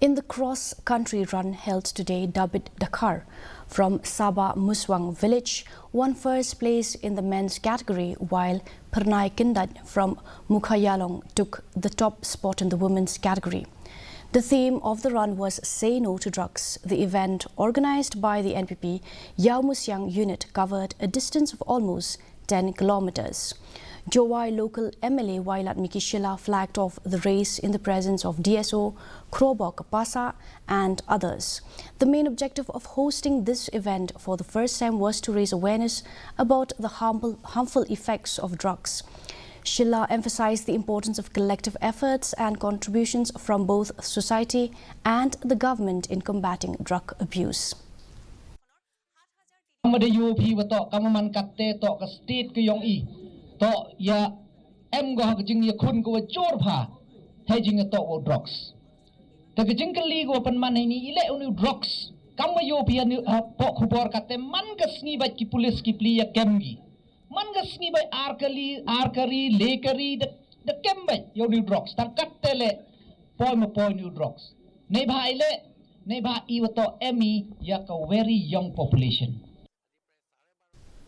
In the cross-country run held today, Dabit Dkhar from Sabah Muswang village won first place in the men's category, while Phyrnai Kyndait from Mukhayalong took the top spot in the women's category. The theme of the run was Say No to Drugs. The event, organized by the NPP Yamusyang unit, covered a distance of almost 10 kilometers. Jowai local MLA Wailat Mikishila flagged off the race in the presence of DSO, Krobok Pasa and others. The main objective of hosting this event for the first time was to raise awareness about the harmful effects of drugs. Shilla emphasized the importance of collective efforts and contributions from both society and the government in combating drug abuse. To ya em go jing ya khun go chor pha thai jing to go drugs ta jing kali go pan man ni ile unu drugs kam yo pia ni po khubor kate man ga sni ba ki police ki pli ya kem gi man ga sni ba arkari lekari the kem ba yo ni drugs ta katte le po ni drugs nei bha i wa to emi ya ka very young population